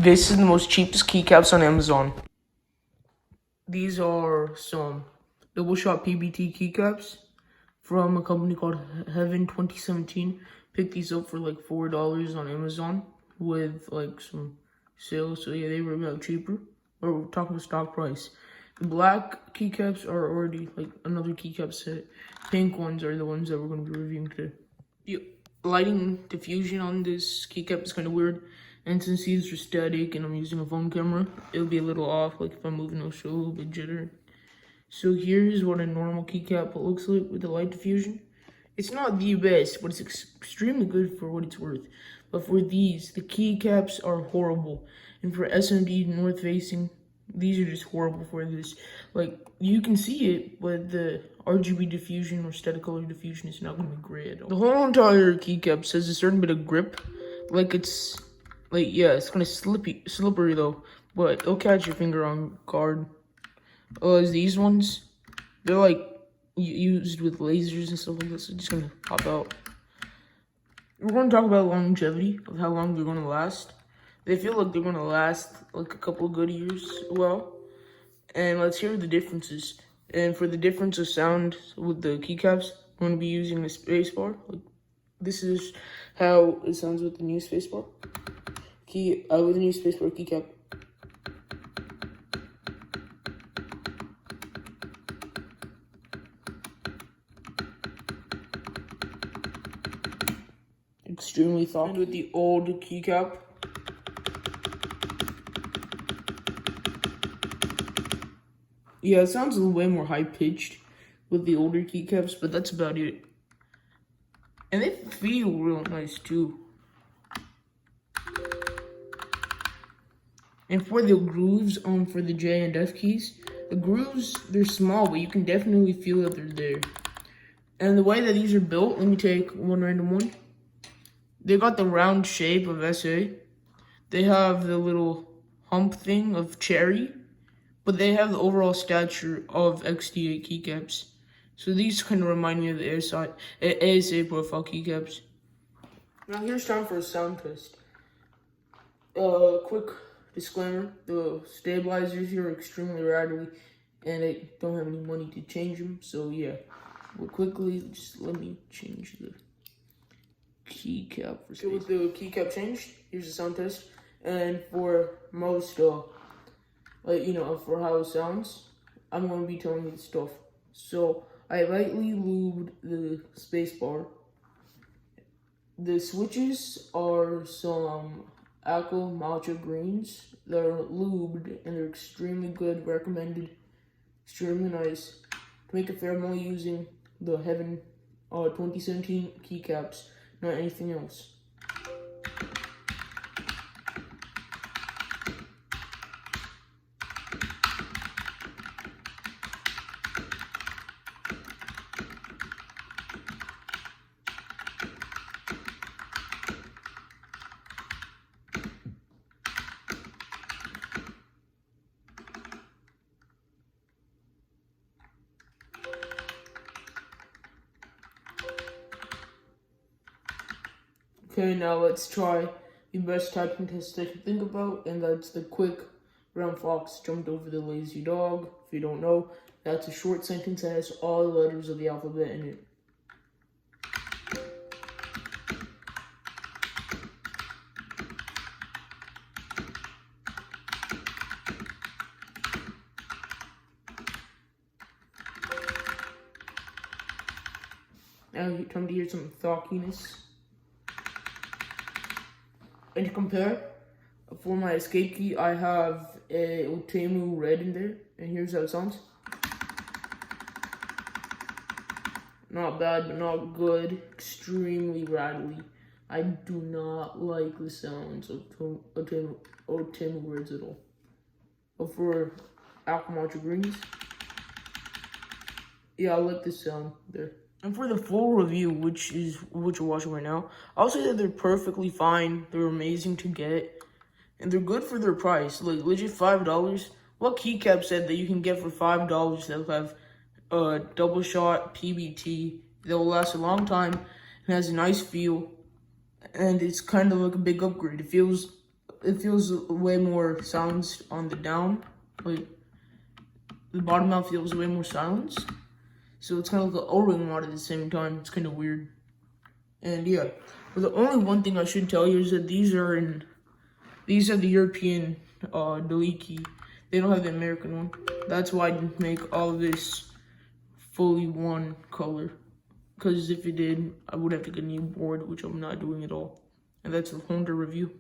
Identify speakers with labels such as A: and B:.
A: This is the most cheapest keycaps on Amazon. These are some double shot PBT keycaps from a company called Heaven 2017. Picked these up for like $4 on Amazon with like some sales. So yeah, they were about cheaper. Or we're talking stock price. The black keycaps are already like another keycap set. Pink ones are the ones that we're going to be reviewing today. The lighting diffusion on this keycap is kind of weird. And since these are static and I'm using a phone camera, it'll be a little off. Like if I'm moving, it'll show a little bit jitter. So here's what a normal keycap looks like with the light diffusion. It's not the best, but it's extremely good for what it's worth. But for these, the keycaps are horrible. And for SMD north facing, these are just horrible for this. Like, you can see it, but the RGB diffusion or static color diffusion is not going to be great at all. The whole entire keycap says a certain bit of grip. Like, it's, like, yeah, it's kind of slippery though. But it'll catch your finger on guard. These ones, they're like used with lasers and stuff like this. So just gonna pop out. We're gonna talk about longevity of how long they're gonna last. They feel like they're gonna last like a couple of good years. Well, and let's hear the differences. And for the difference of sound with the keycaps, we're gonna be using the spacebar. Like this is how it sounds with the new spacebar. With the new spacebar keycap. Extremely soft. And with the old keycap, yeah, it sounds way more high-pitched with the older keycaps, but that's about it. And they feel real nice, too. And for the grooves, for the J and F keys, the grooves, they're small, but you can definitely feel that they're there. And the way that these are built, let me take one random one. They got the round shape of SA. They have the little hump thing of cherry, but they have the overall stature of XT8 keycaps. So these kind of remind me of the ASA profile keycaps. Now here's time for a sound test. Quick disclaimer, the stabilizers here are extremely rattly, and I don't have any money to change them, so yeah. But quickly, just let me change the keycap for space. So with the keycap changed, here's the sound test. And for most, for how it sounds, I'm going to be telling you the stuff. So I lightly lubed the spacebar. The switches are some Akko Matcha greens. They're lubed and they're extremely good, recommended, extremely nice. To make it fair, I'm only using the Heaven 2017 keycaps, not anything else. Okay, now let's try the best typing test I can think about, and that's the quick brown fox jumped over the lazy dog. If you don't know, that's a short sentence that has all the letters of the alphabet in it. Now time to hear some thockiness. And to compare, for my escape key, I have a Otemu red in there, and here's how it sounds. Not bad, but not good. Extremely rattly. I do not like the sounds of Otemu reds at all. But for Akko Matcha greens, yeah, I like the sound there. And for the full review, which is what you're watching right now, I'll say that they're perfectly fine. They're amazing to get, and they're good for their price. Like legit $5. What keycap said that you can get for $5 that have double shot PBT that will last a long time and has a nice feel, and it's kind of like a big upgrade. It feels it feels way more silenced on the down. Like, the bottom mount feels way more silenced. So it's kind of like an O-ring mod at the same time. It's kind of weird. And yeah, but the only one thing I should tell you is that these are the European delete key. They don't have the American one. That's why I didn't make all of this fully one color. Because if it did, I would have to get a new board, which I'm not doing at all. And that's the Honda review.